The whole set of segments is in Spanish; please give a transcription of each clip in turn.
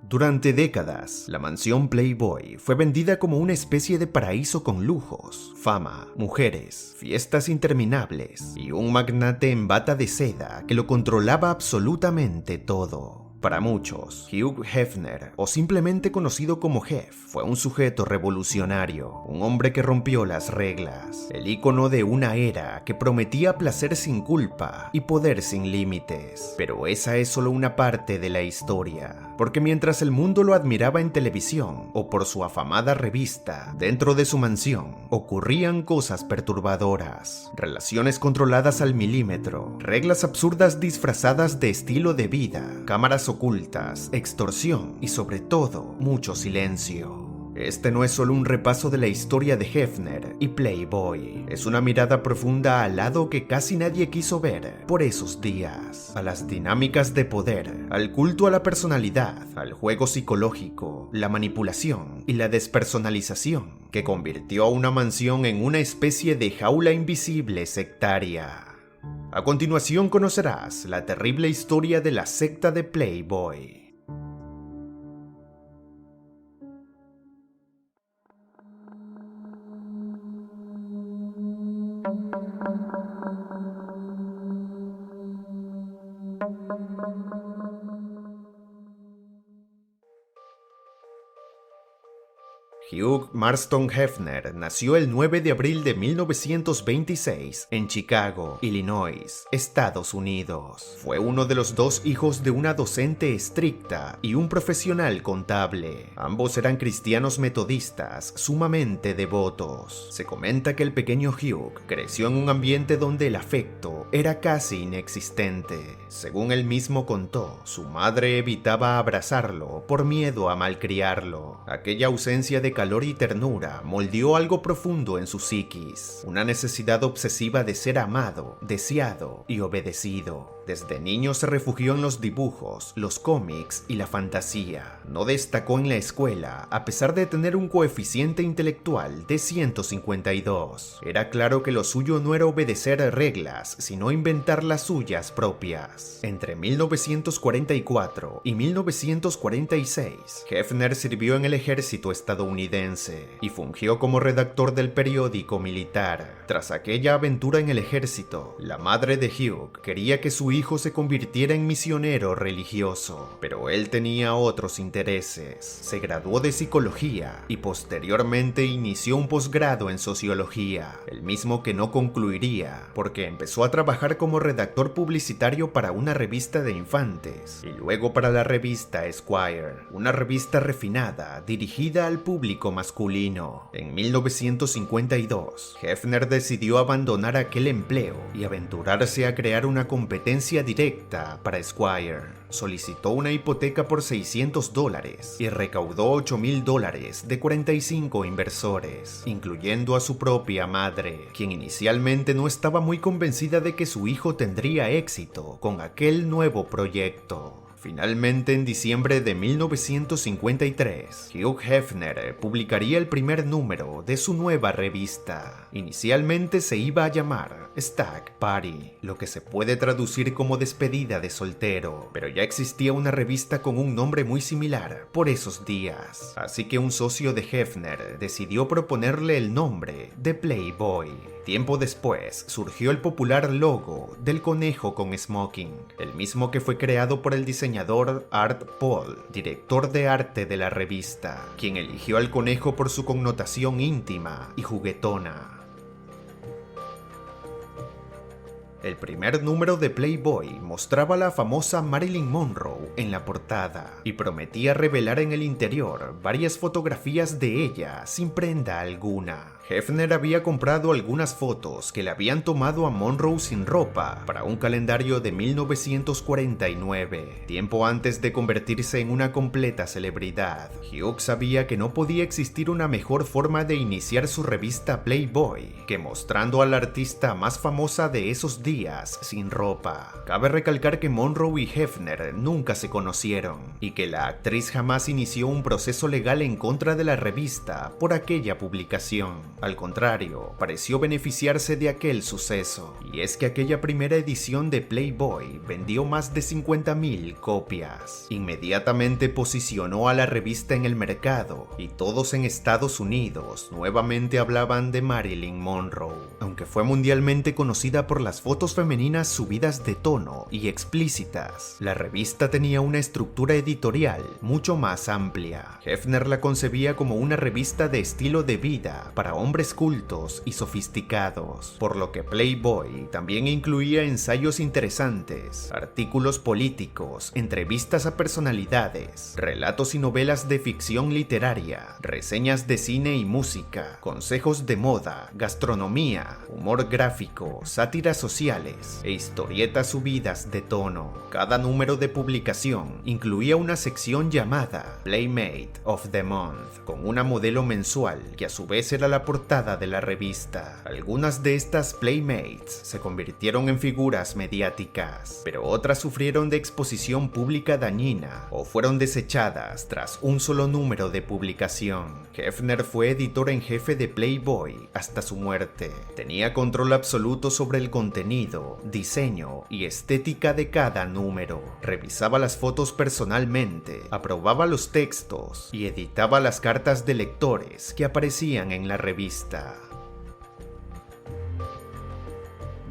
Durante décadas, la mansión Playboy fue vendida como una especie de paraíso con lujos, fama, mujeres, fiestas interminables y un magnate en bata de seda que lo controlaba absolutamente todo. Para muchos, Hugh Hefner, o simplemente conocido como Hef, fue un sujeto revolucionario, un hombre que rompió las reglas, el ícono de una era que prometía placer sin culpa y poder sin límites. Pero esa es solo una parte de la historia, porque mientras el mundo lo admiraba en televisión o por su afamada revista, dentro de su mansión ocurrían cosas perturbadoras, relaciones controladas al milímetro, reglas absurdas disfrazadas de estilo de vida, cámaras ocultas, extorsión y sobre todo, mucho silencio. Este no es solo un repaso de la historia de Hefner y Playboy, es una mirada profunda al lado que casi nadie quiso ver por esos días, a las dinámicas de poder, al culto a la personalidad, al juego psicológico, la manipulación y la despersonalización, que convirtió a una mansión en una especie de jaula invisible sectaria. A continuación conocerás la terrible historia de la secta de Playboy. Hugh Marston Hefner nació el 9 de abril de 1926 en Chicago, Illinois, Estados Unidos. Fue uno de los dos hijos de una docente estricta y un profesional contable. Ambos eran cristianos metodistas sumamente devotos. Se comenta que el pequeño Hugh creció en un ambiente donde el afecto era casi inexistente. Según él mismo contó, su madre evitaba abrazarlo por miedo a malcriarlo. Aquella ausencia de calor y ternura moldeó algo profundo en su psiquis, una necesidad obsesiva de ser amado, deseado y obedecido. Desde niño se refugió en los dibujos, los cómics y la fantasía. No destacó en la escuela, a pesar de tener un coeficiente intelectual de 152. Era claro que lo suyo no era obedecer reglas, sino inventar las suyas propias. Entre 1944 y 1946, Hefner sirvió en el ejército estadounidense y fungió como redactor del periódico militar. Tras aquella aventura en el ejército, la madre de Hugh quería que su hijo se convirtiera en misionero religioso, pero él tenía otros intereses. Se graduó de psicología y posteriormente inició un posgrado en sociología, el mismo que no concluiría porque empezó a trabajar como redactor publicitario para una revista de infantes y luego para la revista Esquire, una revista refinada dirigida al público masculino. En 1952, Hefner decidió abandonar aquel empleo y aventurarse a crear una competencia directa para Esquire. Solicitó una hipoteca por $600 y recaudó $8,000 de 45 inversores, incluyendo a su propia madre, quien inicialmente no estaba muy convencida de que su hijo tendría éxito con aquel nuevo proyecto. Finalmente, en diciembre de 1953, Hugh Hefner publicaría el primer número de su nueva revista. Inicialmente se iba a llamar Stag Party, lo que se puede traducir como despedida de soltero, pero ya existía una revista con un nombre muy similar por esos días, así que un socio de Hefner decidió proponerle el nombre de Playboy. Tiempo después surgió el popular logo del conejo con smoking, el mismo que fue creado por el diseñador Art Paul, director de arte de la revista, quien eligió al conejo por su connotación íntima y juguetona. El primer número de Playboy mostraba a la famosa Marilyn Monroe en la portada y prometía revelar en el interior varias fotografías de ella sin prenda alguna. Hefner había comprado algunas fotos que le habían tomado a Monroe sin ropa para un calendario de 1949, tiempo antes de convertirse en una completa celebridad. Hugh sabía que no podía existir una mejor forma de iniciar su revista Playboy que mostrando a la artista más famosa de esos días sin ropa. Cabe recalcar que Monroe y Hefner nunca se se conocieron, y que la actriz jamás inició un proceso legal en contra de la revista por aquella publicación. Al contrario, pareció beneficiarse de aquel suceso, y es que aquella primera edición de Playboy vendió más de 50,000 copias. Inmediatamente posicionó a la revista en el mercado, y todos en Estados Unidos nuevamente hablaban de Marilyn Monroe. Aunque fue mundialmente conocida por las fotos femeninas subidas de tono y explícitas, la revista tenía una estructura editorial mucho más amplia. Hefner la concebía como una revista de estilo de vida para hombres cultos y sofisticados, por lo que Playboy también incluía ensayos interesantes, artículos políticos, entrevistas a personalidades, relatos y novelas de ficción literaria, reseñas de cine y música, consejos de moda, gastronomía, humor gráfico, sátiras sociales e historietas subidas de tono. Cada número de publicación incluía una sección llamada Playmate of the Month, con una modelo mensual que a su vez era la portada de la revista. Algunas de estas Playmates se convirtieron en figuras mediáticas, pero otras sufrieron de exposición pública dañina o fueron desechadas tras un solo número de publicación. Hefner fue editor en jefe de Playboy hasta su muerte. Tenía control absoluto sobre el contenido, diseño y estética de cada número. Revisaba las fotos personalmente, aprobaba los textos y editaba las cartas de lectores que aparecían en la revista.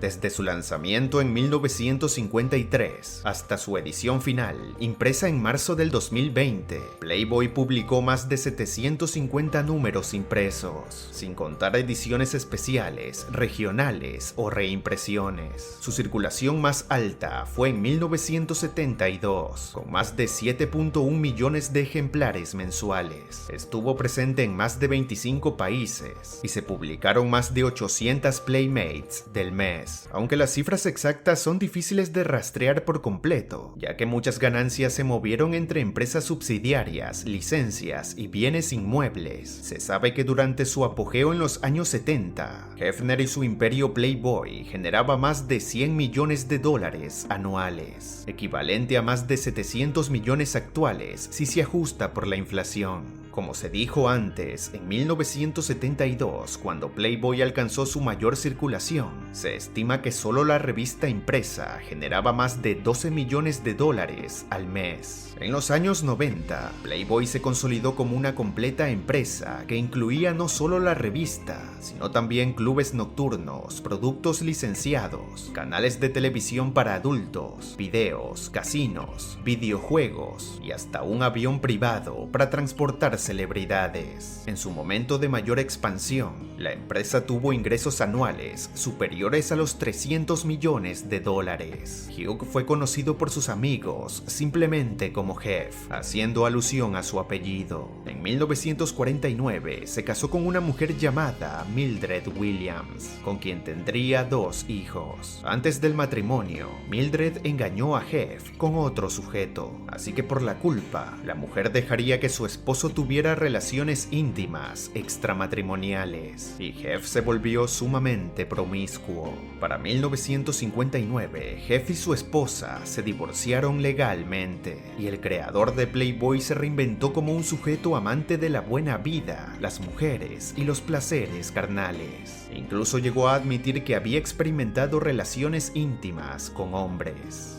Desde su lanzamiento en 1953 hasta su edición final, impresa en marzo del 2020, Playboy publicó más de 750 números impresos, sin contar ediciones especiales, regionales o reimpresiones. Su circulación más alta fue en 1972, con más de 7.1 millones de ejemplares mensuales. Estuvo presente en más de 25 países y se publicaron más de 800 Playmates del mes. Aunque las cifras exactas son difíciles de rastrear por completo, ya que muchas ganancias se movieron entre empresas subsidiarias, licencias y bienes inmuebles. Se sabe que durante su apogeo en los años 70, Hefner y su imperio Playboy generaba más de 100 millones de dólares anuales, equivalente a más de 700 millones actuales si se ajusta por la inflación. Como se dijo antes, en 1972, cuando Playboy alcanzó su mayor circulación, se estima que solo la revista impresa generaba más de 12 millones de dólares al mes. En los años 90, Playboy se consolidó como una completa empresa que incluía no solo la revista, sino también clubes nocturnos, productos licenciados, canales de televisión para adultos, videos, casinos, videojuegos y hasta un avión privado para transportar celebridades. En su momento de mayor expansión, la empresa tuvo ingresos anuales superiores a los 300 millones de dólares. Hugh fue conocido por sus amigos simplemente como Hef, haciendo alusión a su apellido. En 1949 se casó con una mujer llamada Mildred Williams, con quien tendría 2 hijos. Antes del matrimonio, Mildred engañó a Hef con otro sujeto, así que por la culpa, la mujer dejaría que su esposo tuviera relaciones íntimas extramatrimoniales, y Hef se volvió sumamente promiscuo. Para 1959, Hef y su esposa se divorciaron legalmente, y el creador de Playboy se reinventó como un sujeto amante de la buena vida, las mujeres y los placeres carnales. Incluso llegó a admitir que había experimentado relaciones íntimas con hombres.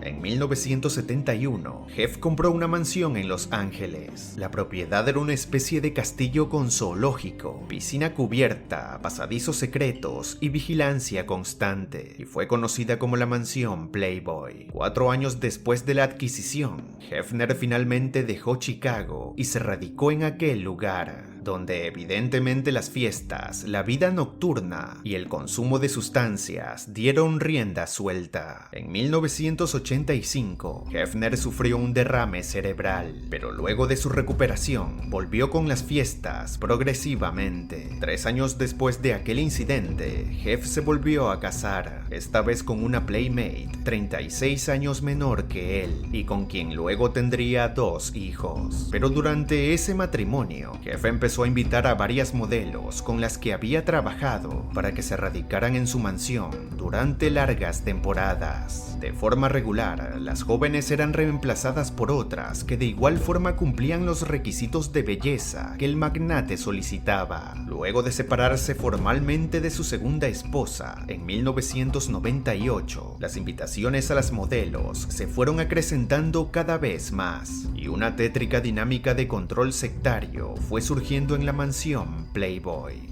En 1971, Hef compró una mansión en Los Ángeles. La propiedad era una especie de castillo con zoológico, piscina cubierta, pasadizos secretos y vigilancia constante, y fue conocida como la mansión Playboy. 4 años después de la adquisición, Hefner finalmente dejó Chicago y se radicó en aquel lugar, donde evidentemente las fiestas, la vida nocturna y el consumo de sustancias dieron rienda suelta. En 1985, Hefner sufrió un derrame cerebral, pero luego de su recuperación volvió con las fiestas progresivamente. 3 años después de aquel incidente, Hef se volvió a casar, esta vez con una Playmate 36 años menor que él y con quien luego tendría 2 hijos. Pero durante ese matrimonio, Hef empezó comenzó a invitar a varias modelos con las que había trabajado para que se radicaran en su mansión durante largas temporadas. De forma regular, las jóvenes eran reemplazadas por otras que de igual forma cumplían los requisitos de belleza que el magnate solicitaba. Luego de separarse formalmente de su segunda esposa en 1998, las invitaciones a las modelos se fueron acrecentando cada vez más y una tétrica dinámica de control sectario fue surgiendo en la mansión Playboy.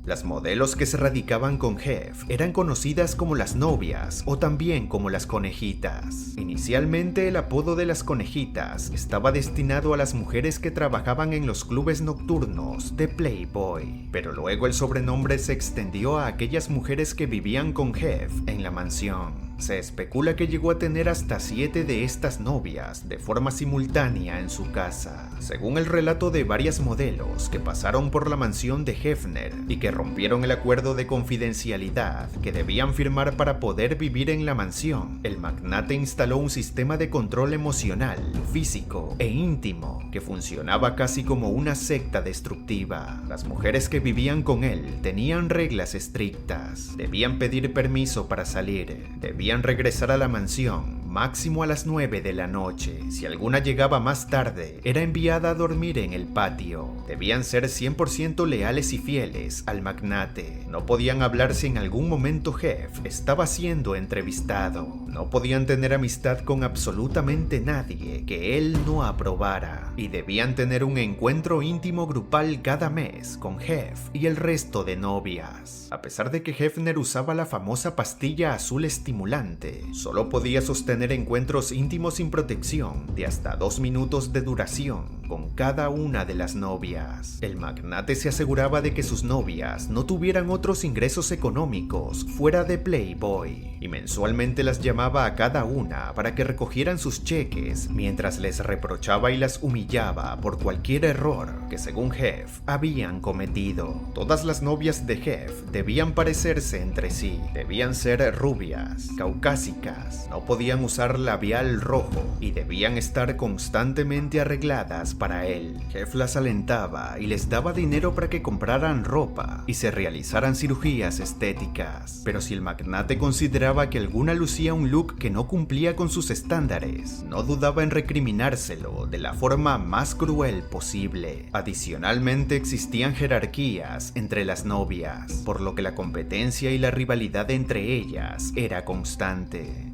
Las modelos que se radicaban con Jeff eran conocidas como las novias o también como las conejitas. Inicialmente el apodo de las conejitas estaba destinado a las mujeres que trabajaban en los clubes nocturnos de Playboy, pero luego el sobrenombre se extendió a aquellas mujeres que vivían con Jeff en la mansión. Se especula que llegó a tener hasta 7 de estas novias de forma simultánea en su casa. Según el relato de varias modelos que pasaron por la mansión de Hefner y que rompieron el acuerdo de confidencialidad que debían firmar para poder vivir en la mansión, el magnate instaló un sistema de control emocional, físico e íntimo que funcionaba casi como una secta destructiva. Las mujeres que vivían con él tenían reglas estrictas, debían pedir permiso para salir, debían regresar a la mansión máximo a las 9 de la noche. Si alguna llegaba más tarde, era enviada a dormir en el patio. Debían ser 100% leales y fieles al magnate. No podían hablar si en algún momento Jeff estaba siendo entrevistado. No podían tener amistad con absolutamente nadie que él no aprobara. Y debían tener un encuentro íntimo grupal cada mes con Jeff y el resto de novias. A pesar de que Hefner usaba la famosa pastilla azul estimulante, solo podía sostener encuentros íntimos sin protección de hasta 2 minutos de duración con cada una de las novias. El magnate se aseguraba de que sus novias no tuvieran otros ingresos económicos fuera de Playboy y mensualmente las llamaba a cada una para que recogieran sus cheques mientras les reprochaba y las humillaba por cualquier error que según Jeff habían cometido. Todas las novias de Jeff debían parecerse entre sí, debían ser rubias, caucásicas, no podían usar labial rojo y debían estar constantemente arregladas para él. Jeff las alentaba y les daba dinero para que compraran ropa y se realizaran cirugías estéticas. Pero si el magnate consideraba que alguna lucía un look que no cumplía con sus estándares, no dudaba en recriminárselo de la forma más cruel posible. Adicionalmente existían jerarquías entre las novias, por lo que la competencia y la rivalidad entre ellas era constante.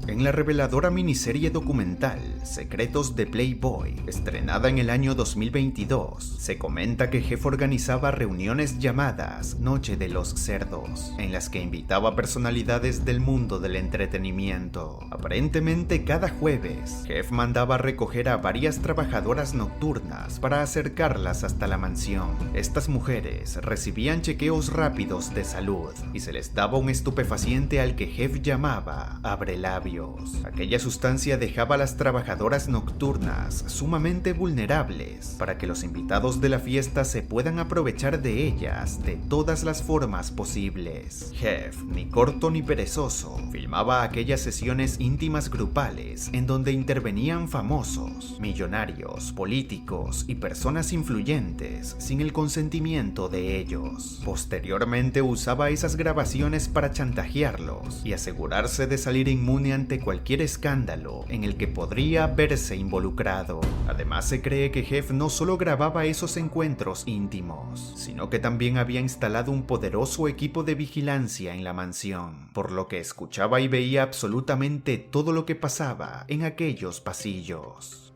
En la reveladora miniserie documental Secretos de Playboy, estrenada en el año 2022, se comenta que Jeff organizaba reuniones llamadas Noche de los Cerdos, en las que invitaba a personalidades del mundo del entretenimiento. Aparentemente cada jueves, Jeff mandaba recoger a varias trabajadoras nocturnas para acercarlas hasta la mansión. Estas mujeres recibían chequeos rápidos de salud y se les daba un estupefaciente al que Jeff llamaba abrelabios. Aquella sustancia dejaba a las trabajadoras nocturnas sumamente vulnerables para que los invitados de la fiesta se puedan aprovechar de ellas de todas las formas posibles. Jeff, ni corto ni perezoso, filmaba aquellas sesiones íntimas grupales en donde intervenían famosos, millonarios, políticos y personas influyentes sin el consentimiento de ellos. Posteriormente usaba esas grabaciones para chantajearlos y asegurarse de salir inmune ante cualquier escándalo en el que podría verse involucrado. Además, se cree que Jeff no solo grababa esos encuentros íntimos, sino que también había instalado un poderoso equipo de vigilancia en la mansión, por lo que escuchaba y veía absolutamente todo lo que pasaba en aquellos pasillos.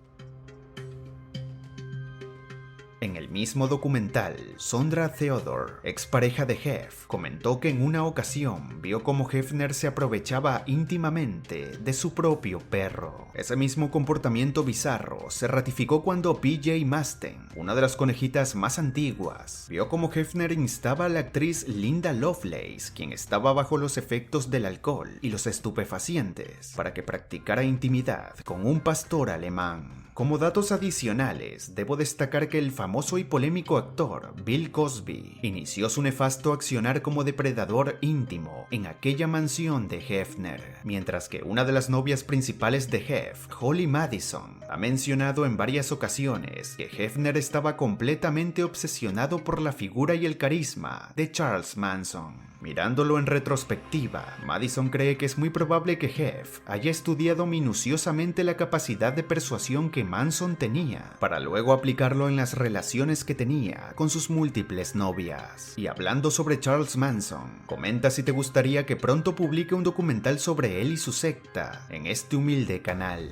En el mismo documental, Sondra Theodore, expareja de Jeff, comentó que en una ocasión vio cómo Hefner se aprovechaba íntimamente de su propio perro. Ese mismo comportamiento bizarro se ratificó cuando PJ Maston, una de las conejitas más antiguas, vio cómo Hefner instaba a la actriz Linda Lovelace, quien estaba bajo los efectos del alcohol y los estupefacientes, para que practicara intimidad con un pastor alemán. Como datos adicionales, debo destacar que el famoso y polémico actor Bill Cosby inició su nefasto accionar como depredador íntimo en aquella mansión de Hefner, mientras que una de las novias principales de Hef, Holly Madison, ha mencionado en varias ocasiones que Hefner estaba completamente obsesionado por la figura y el carisma de Charles Manson. Mirándolo en retrospectiva, Madison cree que es muy probable que Hef haya estudiado minuciosamente la capacidad de persuasión que Manson tenía, para luego aplicarlo en las relaciones que tenía con sus múltiples novias. Y hablando sobre Charles Manson, comenta si te gustaría que pronto publique un documental sobre él y su secta en este humilde canal.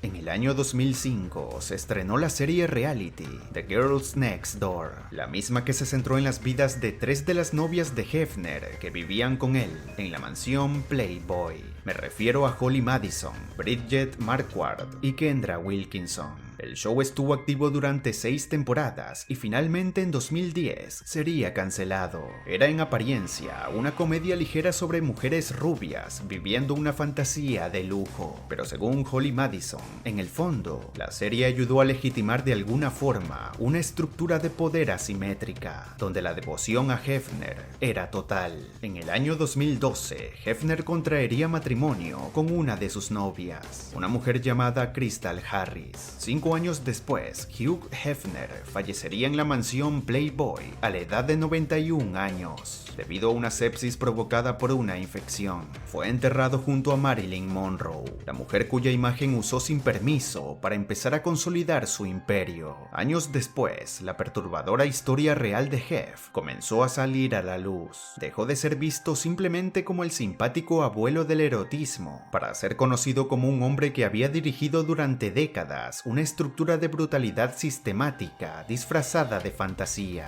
En el año 2005 se estrenó la serie reality The Girls Next Door, la misma que se centró en las vidas de 3 de las novias de Hefner que vivían con él en la mansión Playboy. Me refiero a Holly Madison, Bridget Marquardt y Kendra Wilkinson. El show estuvo activo durante 6 temporadas y finalmente en 2010 sería cancelado. Era en apariencia una comedia ligera sobre mujeres rubias viviendo una fantasía de lujo, pero según Holly Madison, en el fondo, la serie ayudó a legitimar de alguna forma una estructura de poder asimétrica, donde la devoción a Hefner era total. En el año 2012, Hefner contraería matrimonio con una de sus novias, una mujer llamada Crystal Harris. 5 años después, Hugh Hefner fallecería en la mansión Playboy a la edad de 91 años, debido a una sepsis provocada por una infección. Fue enterrado junto a Marilyn Monroe, la mujer cuya imagen usó sin permiso para empezar a consolidar su imperio. Años después, la perturbadora historia real de Hef comenzó a salir a la luz. Dejó de ser visto simplemente como el simpático abuelo del erotismo, para ser conocido como un hombre que había dirigido durante décadas una estructura de brutalidad sistemática disfrazada de fantasía.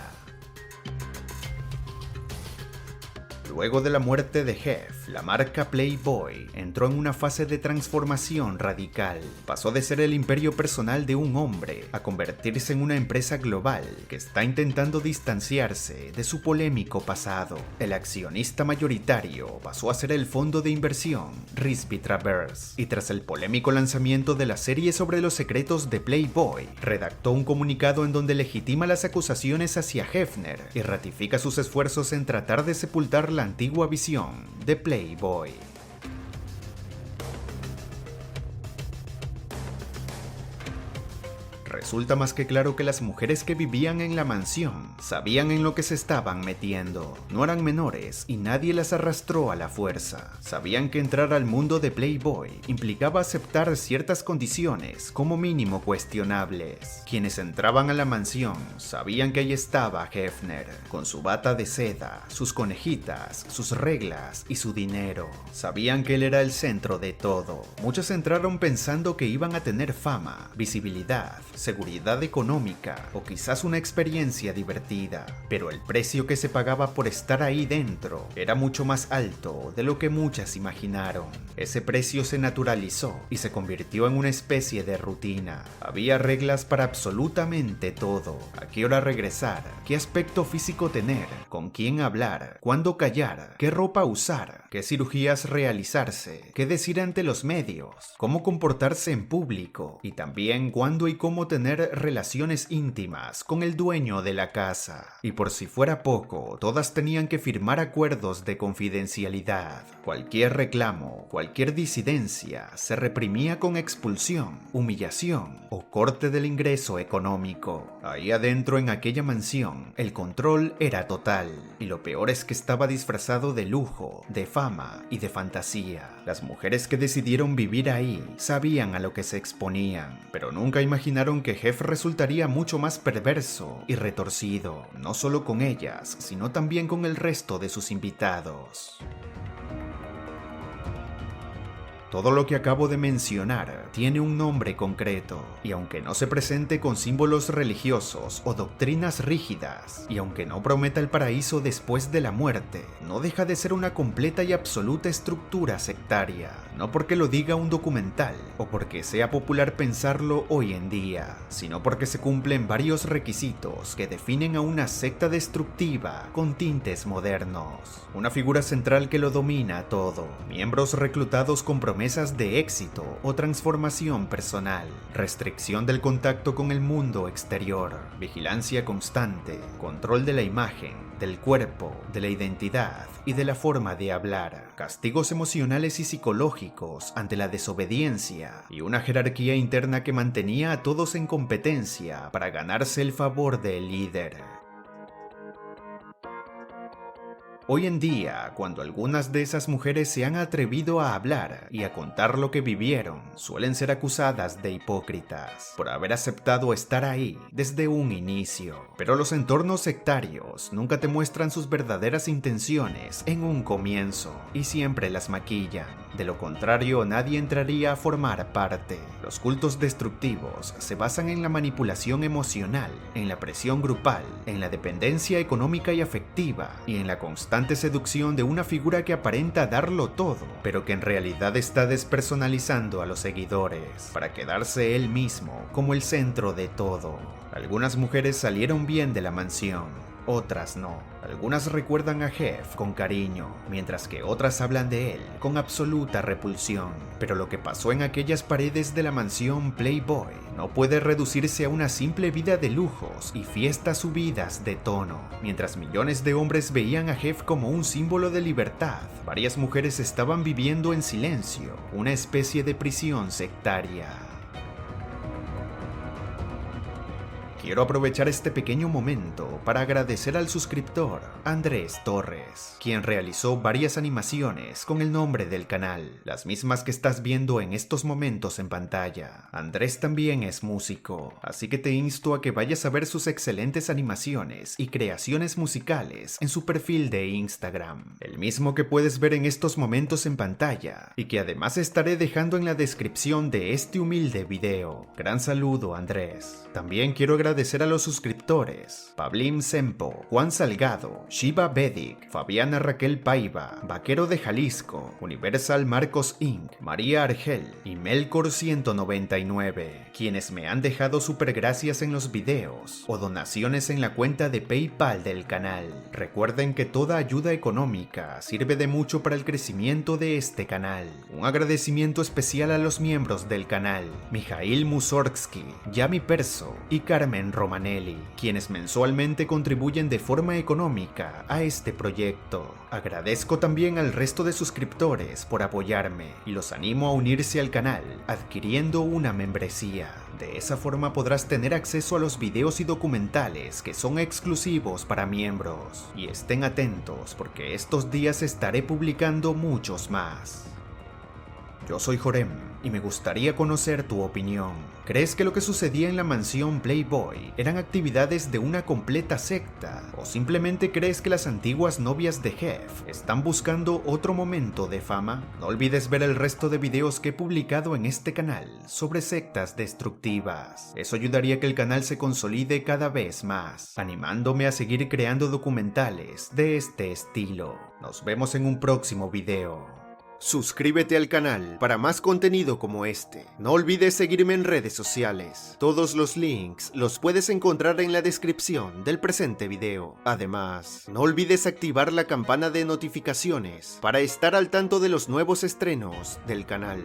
Luego de la muerte de Hef, la marca Playboy entró en una fase de transformación radical. Pasó de ser el imperio personal de un hombre a convertirse en una empresa global que está intentando distanciarse de su polémico pasado. El accionista mayoritario pasó a ser el fondo de inversión Risby Traverse, y tras el polémico lanzamiento de la serie sobre los secretos de Playboy, redactó un comunicado en donde legitima las acusaciones hacia Hefner y ratifica sus esfuerzos en tratar de sepultar la antigua visión de Playboy. Resulta más que claro que las mujeres que vivían en la mansión sabían en lo que se estaban metiendo. No eran menores y nadie las arrastró a la fuerza. Sabían que entrar al mundo de Playboy implicaba aceptar ciertas condiciones como mínimo cuestionables. Quienes entraban a la mansión sabían que ahí estaba Hefner, con su bata de seda, sus conejitas, sus reglas y su dinero. Sabían que él era el centro de todo. Muchos entraron pensando que iban a tener fama, visibilidad, seguridad económica o quizás una experiencia divertida, pero el precio que se pagaba por estar ahí dentro era mucho más alto de lo que muchas imaginaron. Ese precio se naturalizó y se convirtió en una especie de rutina. Había reglas para absolutamente todo: a qué hora regresar, qué aspecto físico tener, con quién hablar, cuándo callar, qué ropa usar, qué cirugías realizarse, qué decir ante los medios, cómo comportarse en público y también cuándo y cómo tener relaciones íntimas con el dueño de la casa. Y por si fuera poco, todas tenían que firmar acuerdos de confidencialidad. Cualquier reclamo, cualquier disidencia se reprimía con expulsión, humillación o corte del ingreso económico. Ahí adentro en aquella mansión, el control era total, y lo peor es que estaba disfrazado de lujo, de fama y de fantasía. Las mujeres que decidieron vivir ahí sabían a lo que se exponían, pero nunca imaginaron que Hef resultaría mucho más perverso y retorcido, no solo con ellas, sino también con el resto de sus invitados. Todo lo que acabo de mencionar tiene un nombre concreto, y aunque no se presente con símbolos religiosos o doctrinas rígidas, y aunque no prometa el paraíso después de la muerte, no deja de ser una completa y absoluta estructura sectaria, No porque lo diga un documental o porque sea popular pensarlo hoy en día, sino porque se cumplen varios requisitos que definen a una secta destructiva con tintes modernos. Una figura central que lo domina todo, miembros reclutados con promesas de éxito o transformación personal, restricción del contacto con el mundo exterior, vigilancia constante, control de la imagen, del cuerpo, de la identidad y de la forma de hablar, castigos emocionales y psicológicos ante la desobediencia y una jerarquía interna que mantenía a todos en competencia para ganarse el favor del líder. Hoy en día, cuando algunas de esas mujeres se han atrevido a hablar y a contar lo que vivieron, suelen ser acusadas de hipócritas por haber aceptado estar ahí desde un inicio. Pero los entornos sectarios nunca te muestran sus verdaderas intenciones en un comienzo y siempre las maquillan. De lo contrario, nadie entraría a formar parte. Los cultos destructivos se basan en la manipulación emocional, en la presión grupal, en la dependencia económica y afectiva y en la constante seducción de una figura que aparenta darlo todo, pero que en realidad está despersonalizando a los seguidores para quedarse él mismo como el centro de todo. Algunas mujeres salieron bien de la mansión, otras no. Algunas recuerdan a Jeff con cariño, mientras que otras hablan de él con absoluta repulsión. Pero lo que pasó en aquellas paredes de la mansión Playboy no puede reducirse a una simple vida de lujos y fiestas subidas de tono. Mientras millones de hombres veían a Jeff como un símbolo de libertad, varias mujeres estaban viviendo en silencio, una especie de prisión sectaria. Quiero aprovechar este pequeño momento para agradecer al suscriptor Andrés Torres, quien realizó varias animaciones con el nombre del canal, las mismas que estás viendo en estos momentos en pantalla. Andrés también es músico, así que te insto a que vayas a ver sus excelentes animaciones y creaciones musicales en su perfil de Instagram, el mismo que puedes ver en estos momentos en pantalla y que además estaré dejando en la descripción de este humilde video. Gran saludo, Andrés. También quiero agradecer a los suscriptores Pablim Sempo, Juan Salgado, Shiva Vedic, Fabiana Raquel Paiva, Vaquero de Jalisco, Universal Marcos Inc., María Argel y Melkor 199, quienes me han dejado super gracias en los videos o donaciones en la cuenta de PayPal del canal. Recuerden que toda ayuda económica sirve de mucho para el crecimiento de este canal. Un agradecimiento especial a los miembros del canal, Mijail Mussorgsky, Yami Perso y Carmen Romanelli, quienes mensualmente contribuyen de forma económica a este proyecto. Agradezco también al resto de suscriptores por apoyarme y los animo a unirse al canal adquiriendo una membresía. De esa forma podrás tener acceso a los videos y documentales que son exclusivos para miembros. Y estén atentos porque estos días estaré publicando muchos más. Yo soy Jorem y me gustaría conocer tu opinión. ¿Crees que lo que sucedía en la mansión Playboy eran actividades de una completa secta? ¿O simplemente crees que las antiguas novias de Jeff están buscando otro momento de fama? No olvides ver el resto de videos que he publicado en este canal sobre sectas destructivas. Eso ayudaría a que el canal se consolide cada vez más, animándome a seguir creando documentales de este estilo. Nos vemos en un próximo video. Suscríbete al canal para más contenido como este. No olvides seguirme en redes sociales. Todos los links los puedes encontrar en la descripción del presente video. Además, no olvides activar la campana de notificaciones para estar al tanto de los nuevos estrenos del canal.